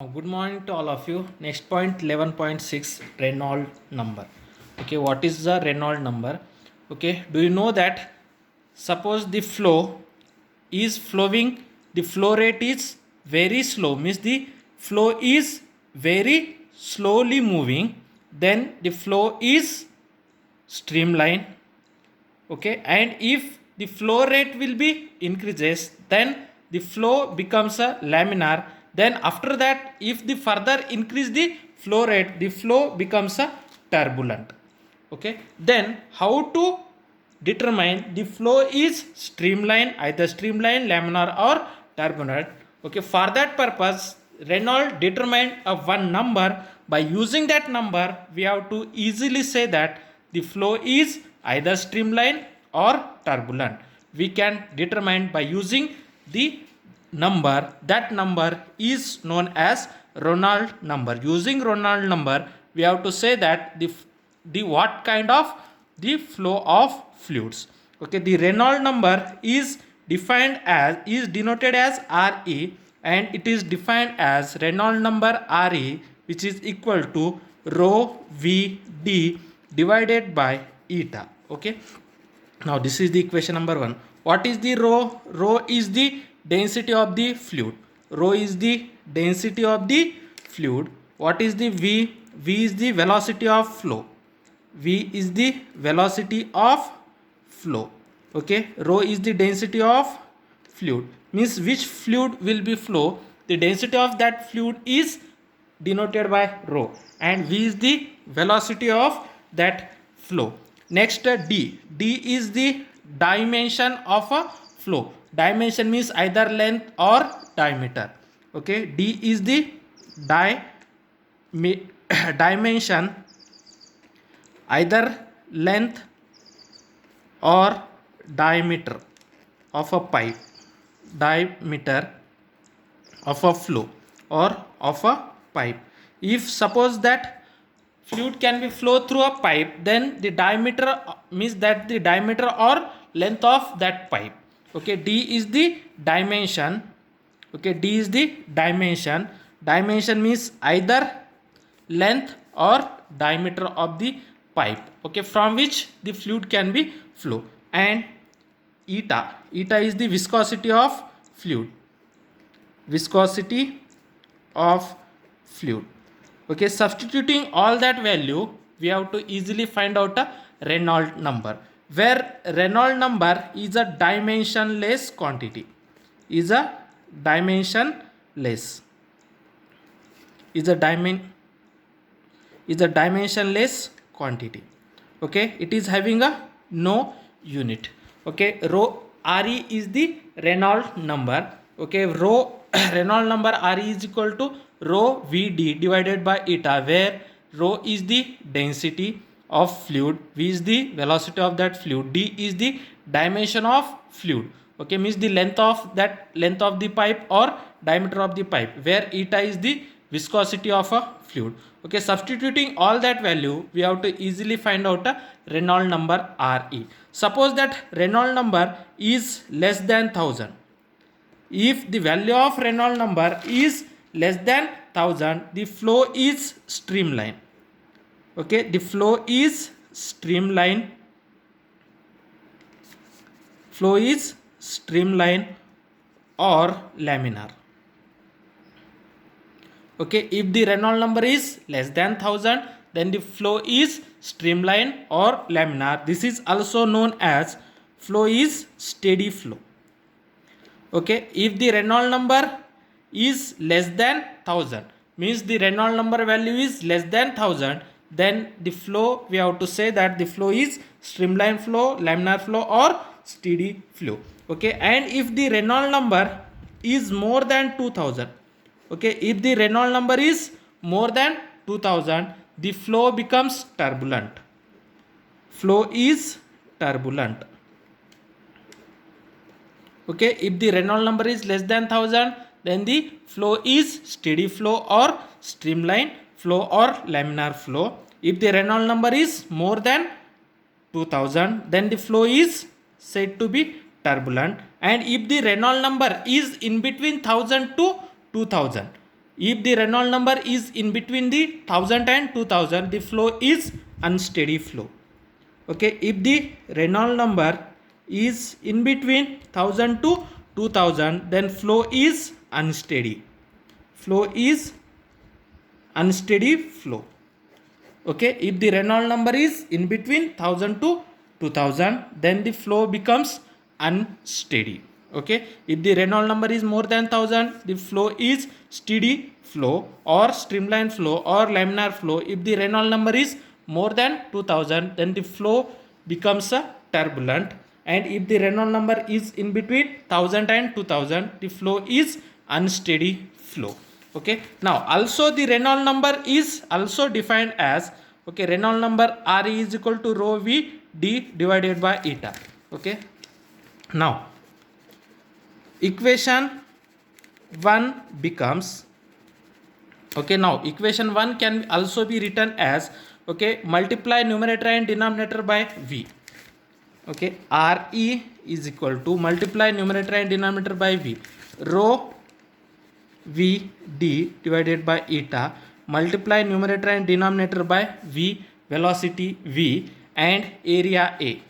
Good morning to all of you. Next point 11.6 Reynolds number. Okay, what is the Reynolds number? Okay, do you know that suppose the flow is flowing, the flow rate is very slow, means the flow is very slowly moving, then the flow is streamline. Okay, and if the flow rate will be increases, then the flow becomes a laminar. Then after that, if the further increase the flow rate, the flow becomes a turbulent. Okay, then how to determine the flow is streamline, either streamline, laminar or turbulent? Okay, for that purpose Reynolds determined a one number. By using that number we have to easily say that the flow is either streamline or turbulent. We can determine by using the number. That number is known as Reynolds number. Using Reynolds number we have to say that the what kind of the flow of fluids. Okay, the Reynolds number is denoted as Re, and it is defined as Reynolds number Re, which is equal to rho Vd divided by eta. Okay, now this is the equation number 1. What is the rho? Rho is the density of the fluid. Rho is the density of the fluid. What is the V? V is the velocity of flow. V is the velocity of flow. Okay, rho is the density of fluid, means which fluid will be flow, the density of that fluid is denoted by rho, and V is the velocity of that flow. Next, D is the dimension of a flow. Dimension means either length or diameter. Okay, D is the dimension, either length or diameter of a pipe, diameter of a flow or of a pipe. If suppose that fluid can be flow through a pipe, then the diameter means that the diameter or length of that pipe. Okay, D is the dimension. Okay, D is the dimension. Dimension means either length or diameter of the pipe, okay, from which the fluid can be flow. And eta is the viscosity of fluid. Viscosity of fluid. Okay, substituting all that value we have to easily find out a Reynolds number, where Reynolds number is a dimensionless quantity. Is a dimensionless. Is a dimensionless quantity. Okay, it is having a no unit. Okay, rho Re is the Reynolds number. Okay, rho Reynolds number Re is equal to rho Vd divided by eta, where rho is the density of fluid, V is the velocity of that fluid, D is the dimension of fluid. Okay, means the length of the pipe or diameter of the pipe, where eta is the viscosity of a fluid. Okay, substituting all that value we have to easily find out a Reynolds number Re. Suppose that Reynolds number is less than 1000. If the value of Reynolds number is less than 1000, the flow is streamline. Okay, the flow is streamline. Flow is streamline or laminar. Okay, if the Reynolds number is less than 1000, then the flow is streamline or laminar. This is also known as flow is steady flow. Okay, if the Reynolds number is less than 1000, means the Reynolds number value is less than 1000, then the flow we have to say that the flow is streamline flow, laminar flow or steady flow. Okay, and if the Reynolds number is more than 2000, okay, if the Reynolds number is more than 2000, the flow becomes turbulent. Flow is turbulent. Okay, if the Reynolds number is less than 1000, then the flow is steady flow or streamline flow or laminar flow. If the Reynolds number is more than 2000, then the flow is said to be turbulent. And if the Reynolds number is in between 1000 to 2000, If the Reynolds number is in between the 1000 and 2000, the flow is unsteady flow. Okay, if the Reynolds number is in between 1000 to 2000, then flow is unsteady. Flow is unsteady flow. Okay, if the Reynolds number is in between 1000 to 2000, then the flow becomes unsteady. Okay, if the Reynolds number is more than 1000, the flow is steady flow or streamline flow or laminar flow. If the Reynolds number is more than 2000, then the flow becomes a turbulent, and if the Reynolds number is in between 1000 and 2000, the flow is unsteady flow. Okay, now also the Reynolds number is also defined as, okay, Reynolds number Re is equal to rho v d divided by eta. Okay, now equation 1 becomes, okay, now equation 1 can also be written as, okay, multiply numerator and denominator by v. Okay, Re is equal to multiply numerator and denominator by v, rho v d divided by eta, multiply numerator and denominator by v, velocity v and area a.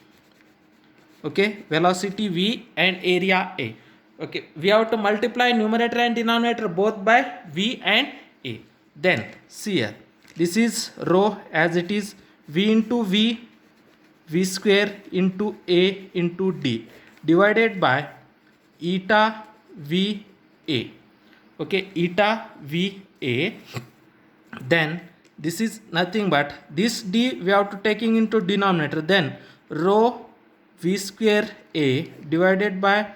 Okay, velocity v and area a. Okay, we have to multiply numerator and denominator both by v and a. Then see here, this is rho as it is, v into v, v square into a into d divided by eta v a. Okay, eta v a. Then this is nothing but this d we have to taking into denominator, then rho v square a divided by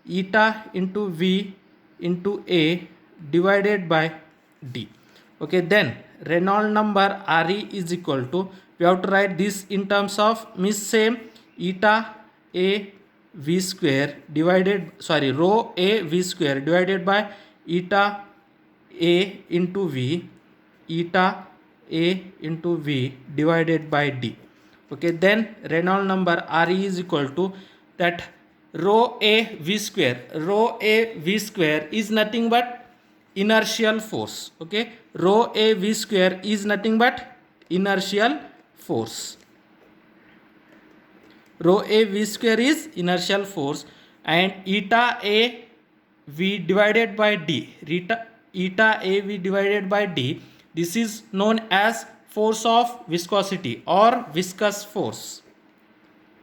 eta into v into a divided by d. Okay, then Reynolds number Re is equal to, we have to write this in terms of same eta a v square divided, sorry, rho a v square divided by eta a into v, eta a into v divided by d. Okay, then Reynolds number Re is equal to that rho a v square. Rho a v square is nothing but inertial force. Okay, rho a v square is nothing but inertial force. Rho a v square is inertial force, and eta a v divided by d, eta a v divided by d, this is known as force of viscosity or viscous force.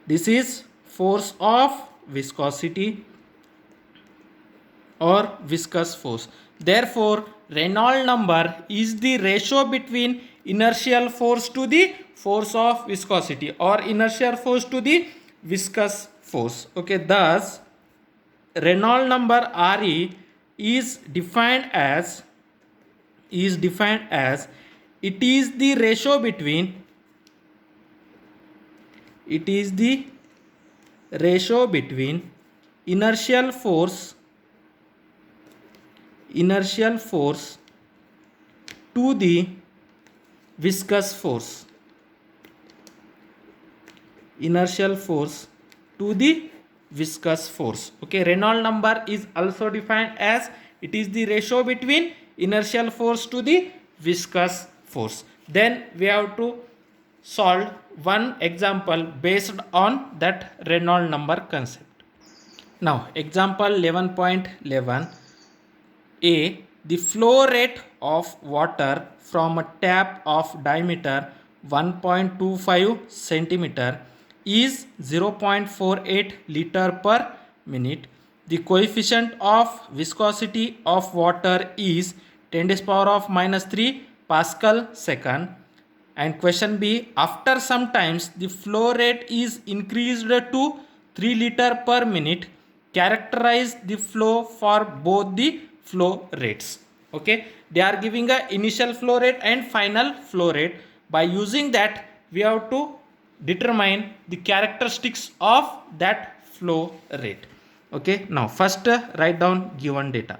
This is force of viscosity or viscous force. Therefore, Reynolds number is the ratio between inertial force to the force of viscosity or inertial force to the viscous force. Okay, thus Reynolds number Re is defined as it is the ratio between inertial force to the viscous force. Inertial force to the viscous force. Okay, Reynolds number is also defined as it is the ratio between inertial force to the viscous force. Then we have to solve one example based on that Reynolds number concept. Now example 11.11 a, the flow rate of water from a tap of diameter 1.25 centimeter is 0.48 liter per minute. The coefficient of viscosity of water is 10 to the power of minus 3 Pascal second. And question B, after some times the flow rate is increased to 3 liter per minute. Characterize the flow for both the flow rates. Okay, they are giving a initial flow rate and final flow rate. By using that, we have to determine the characteristics of that flow rate. Okay, now first write down given data.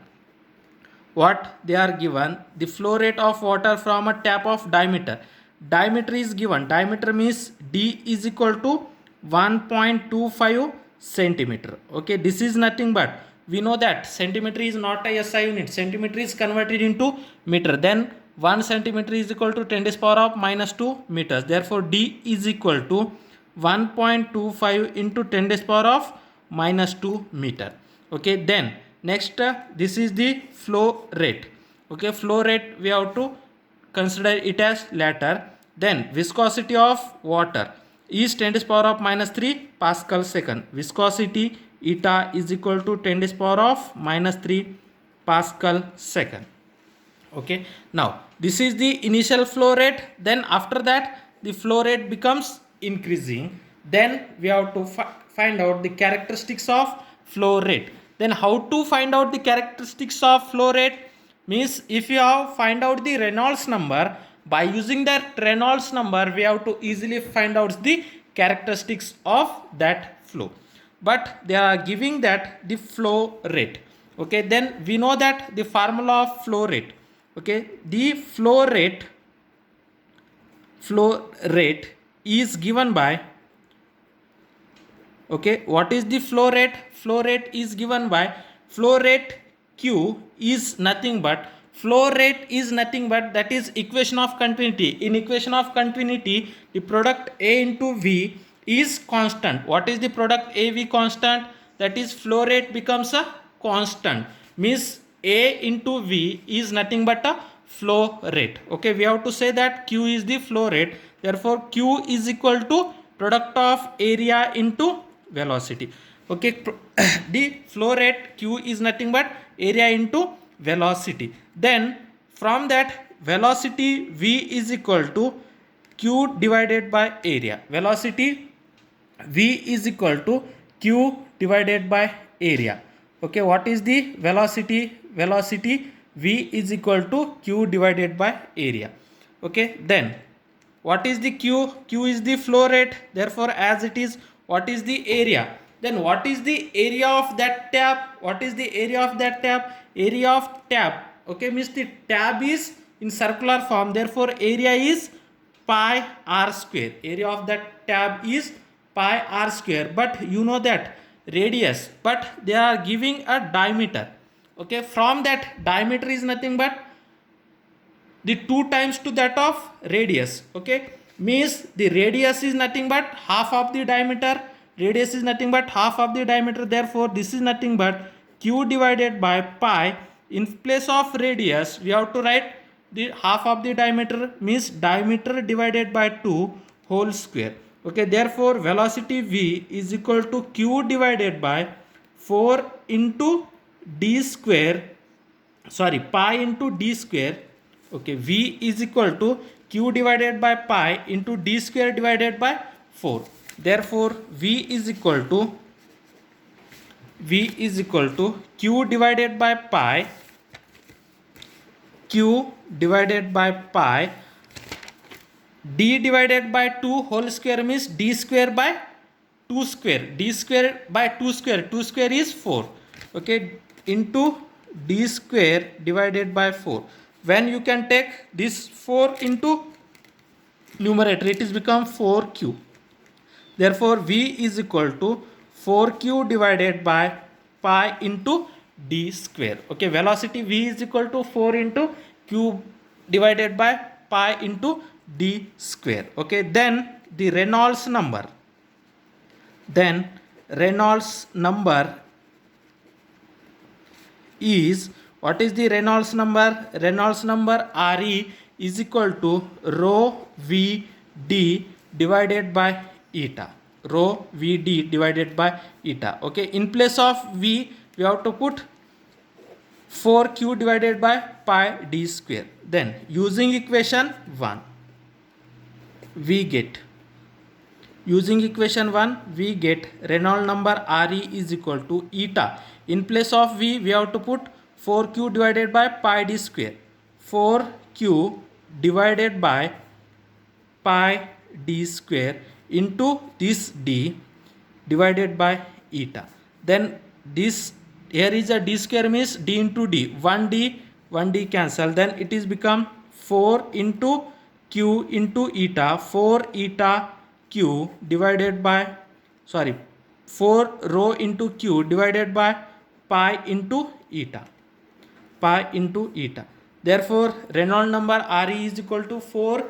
What they are given, the flow rate of water from a tap of diameter. Diameter is given. Diameter means d is equal to 1.25 centimeter. Okay, this is nothing but we know that centimeter is not a SI unit. Centimeter is converted into meter. Then 1 centimeter is equal to 10 to the power of minus 2 meters. Therefore, D is equal to 1.25 into 10 to the power of minus 2 meter. Okay, then next this is the flow rate. Okay, flow rate we have to consider it as later. Then viscosity of water is 10 to the power of minus 3 Pascal second. Viscosity eta is equal to 10 to the power of minus 3 Pascal second. Okay, now this is the initial flow rate. Then after that the flow rate becomes increasing. Then we have to find out the characteristics of flow rate. Then how to find out the characteristics of flow rate? Means if you have find out the Reynolds number, by using that Reynolds number we have to easily find out the characteristics of that flow. But they are giving that the flow rate. Okay, then we know that the formula of flow rate. Okay, the flow rate is given by, okay, what is the flow rate? Flow rate is given by, flow rate Q is nothing but, flow rate is nothing but, that is equation of continuity. In equation of continuity, the product A into V is constant. What is the product AV constant? That is flow rate becomes a constant. Means A into V is nothing but a flow rate. Okay, we have to say that Q is the flow rate. Therefore, Q is equal to product of area into velocity. Okay, the flow rate Q is nothing but area into velocity. Then from that velocity V is equal to Q divided by area. Velocity V is equal to Q divided by area. Okay, what is the velocity? Velocity V is equal to Q divided by area. Okay, then what is the Q? Q is the flow rate. Therefore, as it is, what is the area? Then what is the area of that tap? What is the area of that tap? Area of tap, okay, means the tab is in circular form. Therefore, area is pi r square. Area of that tab is pi r square. But you know that radius, but they are giving a diameter. Okay, from that diameter is nothing but the 2 times to that of radius. Okay, means the radius is nothing but half of the diameter. Radius is nothing but half of the diameter. Therefore, this is nothing but Q divided by pi. In place of radius, we have to write the half of the diameter, means diameter divided by 2 whole square. Okay, therefore velocity V is equal to Q divided by 4 into d square, sorry, pi into d square. Okay, V is equal to Q divided by pi into d square divided by 4. Therefore, V is equal to Q divided by pi, Q divided by pi, d divided by 2 whole square means d square by 2 square, d square by 2 square, 2 square is 4. Okay, into d square divided by 4. When you can take this 4 into numerator, it is become 4Q. Therefore, V is equal to 4Q divided by pi into d square. Okay, velocity V is equal to 4 into Q divided by pi into d square. Okay, then the Reynolds number. Then Reynolds number is, what is the Reynolds number? Reynolds number Re is equal to rho Vd divided by eta. Rho Vd divided by eta. Okay, in place of V, we have to put 4Q divided by pi d square. Then using equation 1, we get, using equation 1, we get Reynolds number Re is equal to eta. In place of V, we have to put 4Q divided by pi d square. 4Q divided by pi d square into this d divided by eta. Then this, here is a d square means d into d. 1d cancel. Then it is become 4 into q into eta. 4 eta q divided by, sorry, 4 rho into q divided by pi into eta. Pi into eta. Therefore, Reynolds number Re is equal to 4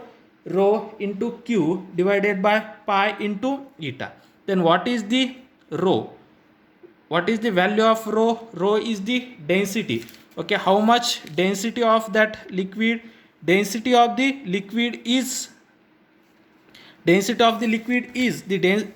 rho into Q divided by pi into eta. Then what is the rho? What is the value of rho? Rho is the density. Okay, how much density of that liquid? Density of the liquid is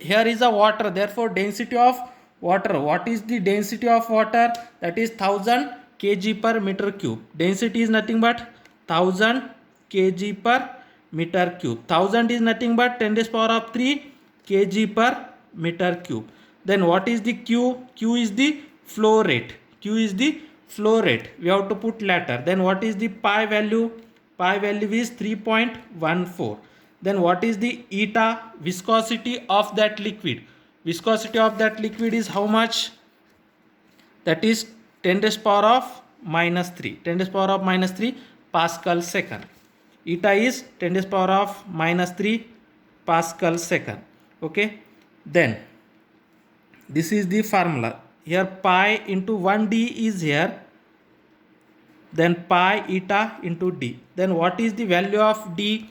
here is a water. Therefore, density of water. What is the density of water? That is 1000 kg per meter cube. Density is nothing but 1000 kg per meter cube. 1000 is nothing but 10 raised power of 3 kg per meter cube. Then what is the Q? Q is the flow rate. Q is the flow rate. We have to put later. Then what is the pi value? Pi value is 3.14. Then what is the eta? Viscosity of that liquid. Viscosity of that liquid is how much? That is 10 raised power of minus 3. 10 raised power of minus 3 Pascal second. Eta is 10 raised power of minus 3 Pascal second. Okay. Then this is the formula. Here pi into 1d is here. Then pi eta into d. Then what is the value of d?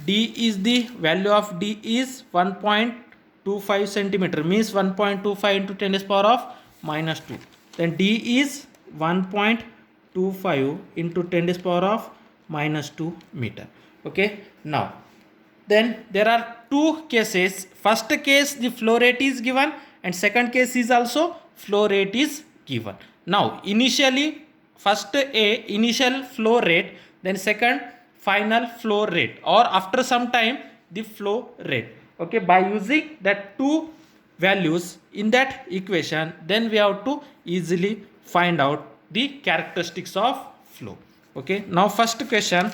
D is the value of d is 1.25 centimeter, means 1.25 into 10 raised power of minus 2. Then d is 1.25 into 10 raised power of minus 2 meter. Okay. Now, then there are two cases. First case, the flow rate is given, and second case is also flow rate is given. Now, initially, first A, initial flow rate, then second, final flow rate, or after some time the flow rate. Okay, by using that two values in that equation, then we have to easily find out the characteristics of flow. Okay, now first question.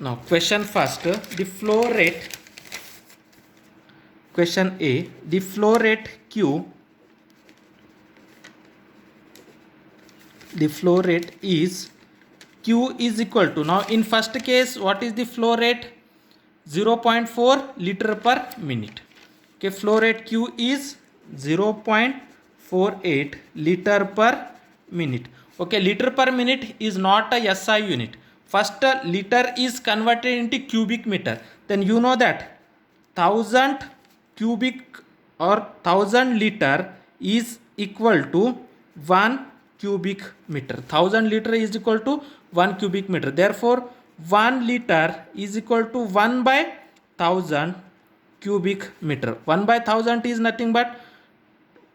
Now question first, the flow rate. Question A, the flow rate Q. The flow rate is Q is equal to, now in first case what is the flow rate? 0.4 liter per minute. Okay, flow rate Q is 0.48 liter per minute. Okay, liter per minute is not a SI unit. First liter is converted into cubic meter. Then you know that 1000 cubic or 1000 liter is equal to 1 cubic meter. 1000 liter is equal to 1 cubic meter. Therefore, 1 liter is equal to 1 by 1000 cubic meter. 1 by 1000 is nothing but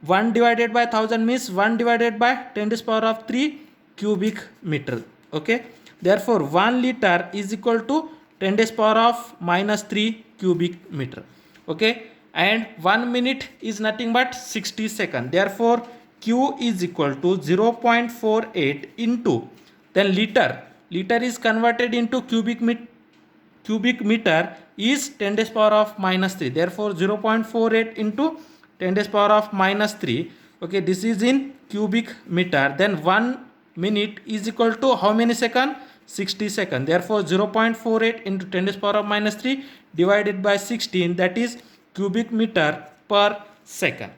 1 divided by 1000 means 1 divided by 10 to the power of 3 cubic meter. Okay. Therefore, 1 liter is equal to 10 to the power of minus 3 cubic meter. Okay. And 1 minute is nothing but 60 seconds. Therefore, Q is equal to 0.48 into, then liter. Liter is converted into cubic meter is 10 to the power of minus 3. Therefore, 0.48 into 10 to the power of minus 3. Okay, this is in cubic meter. Then 1 minute is equal to how many seconds? 60 seconds. Therefore, 0.48 into 10 to the power of minus 3 divided by 16, that is cubic meter per second.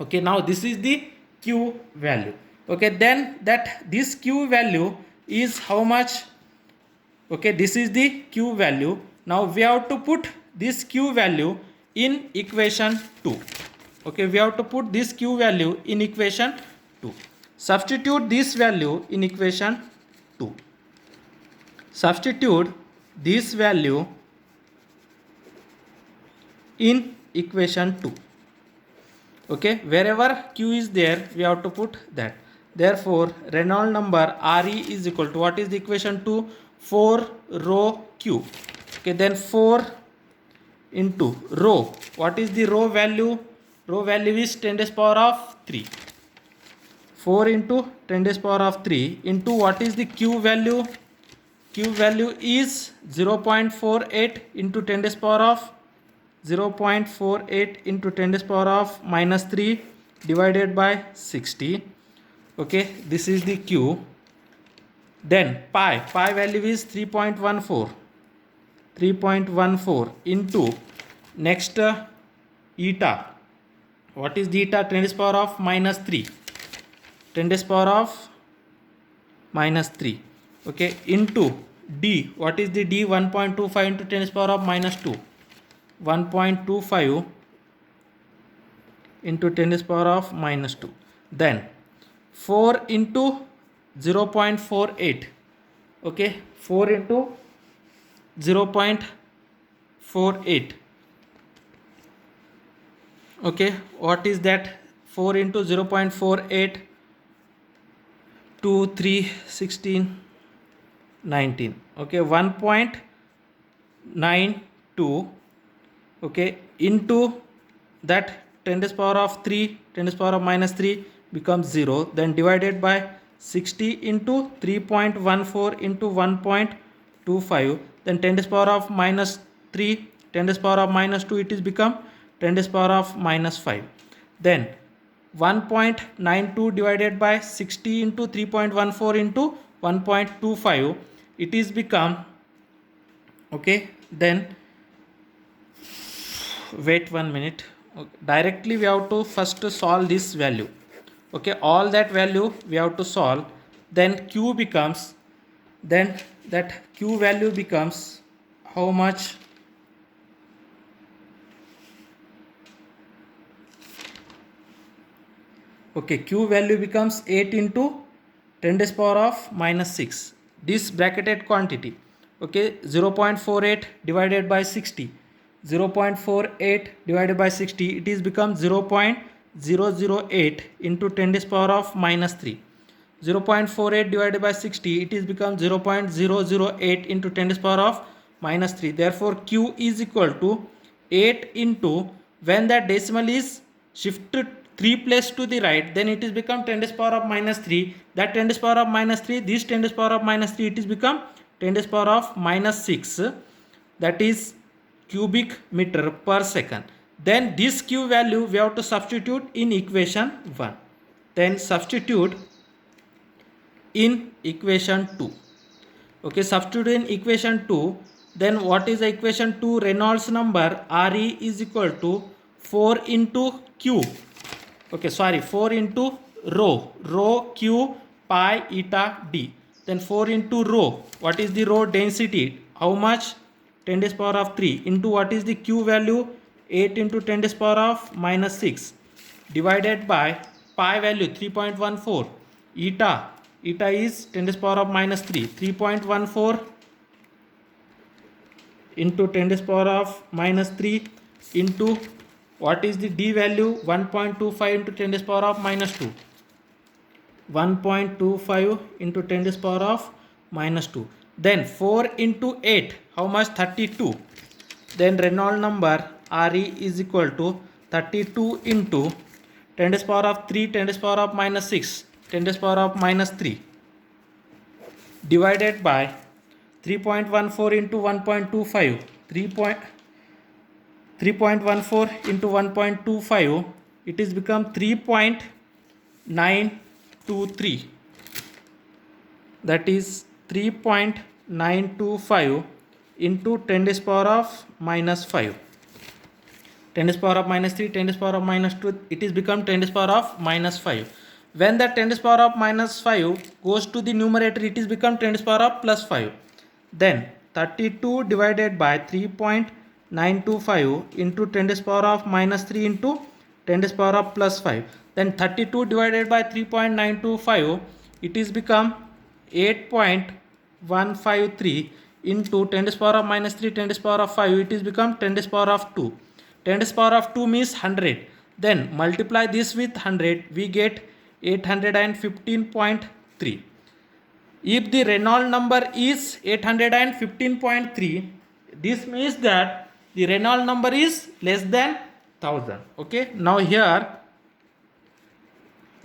Okay, now this is the Q value. Okay, then this Q value is how much? Okay, this is the Q value. Now we have to put this Q value in equation 2. Okay, we have to put this Q value in equation 2. Substitute this value in equation 2. Substitute this value in equation 2. Okay, wherever Q is there, we have to put that. Therefore, Reynolds number Re is equal to, what is the equation 2? 4 rho Q. Okay, then 4 into rho. What is the rho value? Rho value is 10 to the power of 3. 4 into 10 to the power of 3 into what is the Q value? Q value is 0.48 into 10 to the power of 0.48 into 10 to the power of minus 3 divided by 60. Okay, this is the Q. Then pi value is 3.14. 3.14 into next eta. what is the eta? 10 to the power of minus 3. 10 to the power of minus 3. Okay, into d. What is the d? 1.25 into 10 to the power of minus 2. 1.25 into 10 to the power of minus 2. Then 4 into 0.48. Okay, 4 into 0.48. Okay, what is that? 4 into 0.48, 2, 3, 16, 19. Okay, 1.92. Okay, into that 10 to the power of 3, 10 to the power of minus 3 becomes 0. Then divided by 60 into 3.14 into 1.25. Then 10 to the power of minus 3, 10 to the power of minus 2, it is become 10 to the power of minus 5. Then 1.92 divided by 60 into 3.14 into 1.25, it is become, okay, then wait 1 minute. Okay. Directly we have to first solve this value. Okay, all that value we have to solve. Then q becomes, then that q value becomes how much? Okay, q value becomes 8 into 10 to the power of minus 6. This bracketed quantity. Okay, 0.48 divided by 60. 0.48 divided by 60, it is become 0.008 into 10 to the power of minus 3. 0.48 divided by 60, it is become 0.008 into 10 to the power of minus 3. Therefore, q is equal to 8 into, when that decimal is shifted 3 place to the right, then it is become 10 to the power of minus 3. That 10 to the power of minus 3, this 10 to the power of minus 3, it is become 10 to the power of minus 6. That is cubic meter per second. Then this q value we have to substitute in equation 1. Then substitute in equation 2. Okay, substitute in equation 2. Then what is the equation 2? Reynolds number Re is equal to 4 into q. Okay, sorry, 4 into rho q pi eta d. Then 4 into rho. What is the rho density? How much? 10 to the power of 3 into what is the q value? 8 into 10 to the power of minus 6 divided by pi value 3.14. Eta is 10 to the power of minus 3. 3.14 into 10 to the power of minus 3 into what is the d value? 1.25 into 10 to the power of minus 2. 1.25 into 10 to the power of minus 2. Then 4 into 8, how much? 32. Then Reynolds number Re is equal to 32 into 10 to the power of 3, 10 to the power of minus 6, 10 to the power of minus 3 divided by 3.14 into 1.25. 3.14 into 1.25, it is become 3.923. That is 3.925 into 10 to the power of minus 5. 10 to the power of minus 3, 10 to the power of minus 2, it is become 10 to the power of minus 5. When that 10 to the power of minus 5 goes to the numerator, it is become 10 to the power of plus 5. Then 32 divided by 3.925 into 10 to the power of minus 3 into 10 to the power of plus 5. Then 32 divided by 3.925, it is become 8.153 into 10 to the power of minus 3, 10 to the power of 5, it is become 10 to the power of 2. 10 to the power of 2 means 100. Then multiply this with 100, we get 815.3. If the Reynolds number is 815.3, this means that the Reynolds number is less than 1000. Okay, now here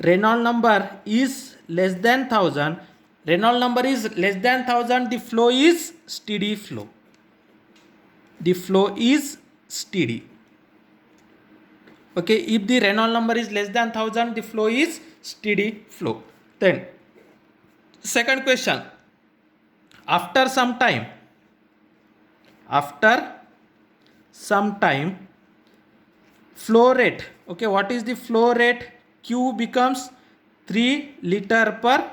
Reynolds number is less than 1000. Reynolds number is less than 1000. The flow is steady flow. The flow is steady. Okay, if the Reynolds number is less than 1000, the flow is steady flow. Then second question. After some time, flow rate. Okay, what is the flow rate? Q becomes 3 liter per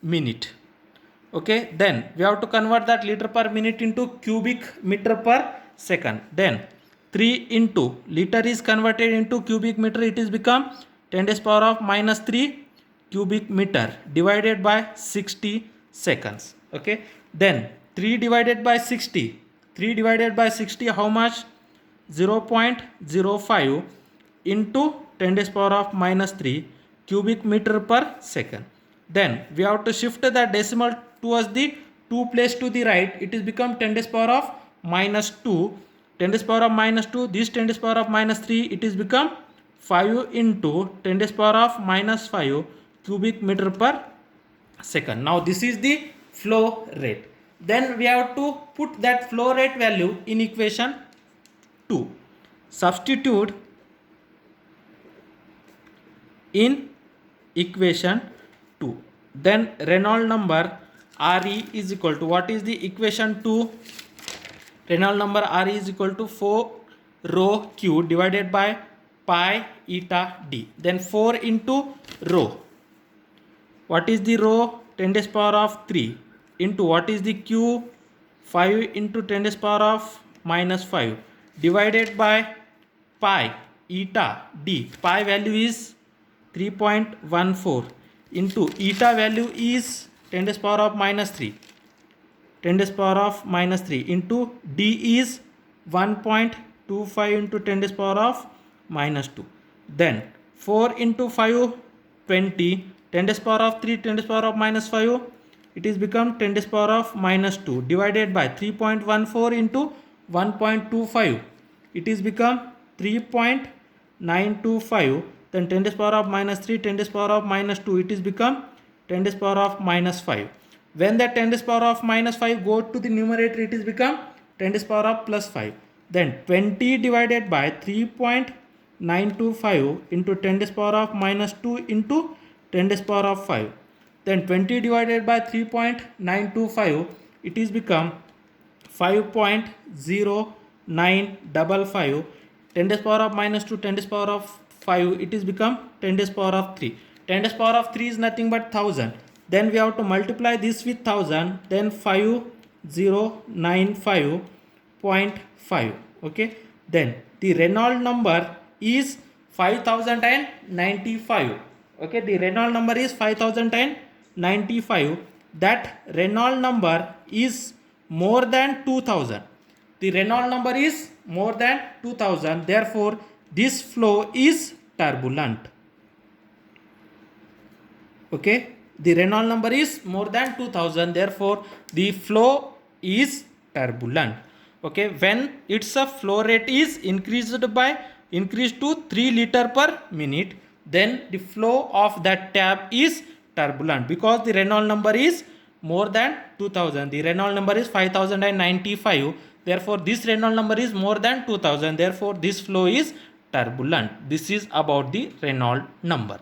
minute. Okay, then we have to convert that liter per minute into cubic meter per second. Then 3 into liter is converted into cubic meter, it is become 10 to the power of minus 3 cubic meter divided by 60 seconds. Okay, then 3 divided by 60, 3 divided by 60, how much? 0.05 into 10 to the power of minus 3 cubic meter per second. Then we have to shift the decimal towards the 2 place to the right. It is become 10 to the power of minus 2. 10 to the power of minus 2. This 10 to the power of minus 3. It is become 5 into 10 to the power of minus 5 cubic meter per second. Now this is the flow rate. Then we have to put that flow rate value in equation 2. Substitute in equation 2. Then Reynolds number Re is equal to, what is the equation 2? Reynolds number Re is equal to 4 rho Q divided by pi eta d. Then 4 into rho. What is the rho? 10 to the power of 3 into what is the Q? 5 into 10 to the power of minus 5 divided by pi eta d. Pi value is 3.14 into eta value is 10 to the power of minus 3. 10 to the power of minus 3 into d is 1.25 into 10 to the power of minus 2. Then 4 into 5, 20. 10 to the power of 3, 10 to the power of minus 5. It is become 10 to the power of minus 2 divided by 3.14 into 1.25. It is become 3.925. Then 10 to the power of minus 3, 10 to the power of minus 2. It is become 10 to the power of minus 5. When that 10 to the power of minus 5 go to the numerator, it is become 10 to the power of plus 5. Then 20 divided by 3.925 into 10 to the power of minus 2 into 10 to the power of 5. Then 20 divided by 3.925, it is become 5.0955. 10 to the power of minus 2, 10 to the power of 5, it is become 10 to the power of 3. 10 to the power of 3 is nothing but 1000. Then we have to multiply this with 1000. Then 5095.5. Okay. Then the Reynolds number is 5095. Okay. The Reynolds number is 5095. That Reynolds number is more than 2000. The Reynolds number is more than 2000. Therefore, this flow is turbulent. Okay. The Reynolds number is more than 2000. Therefore, the flow is turbulent. Okay. When its a flow rate is increased to 3 liter per minute, then the flow of that tap is turbulent because the Reynolds number is more than 2000. The Reynolds number is 5095. Therefore, this Reynolds number is more than 2000. Therefore, this flow is turbulent. This is about the Reynolds number.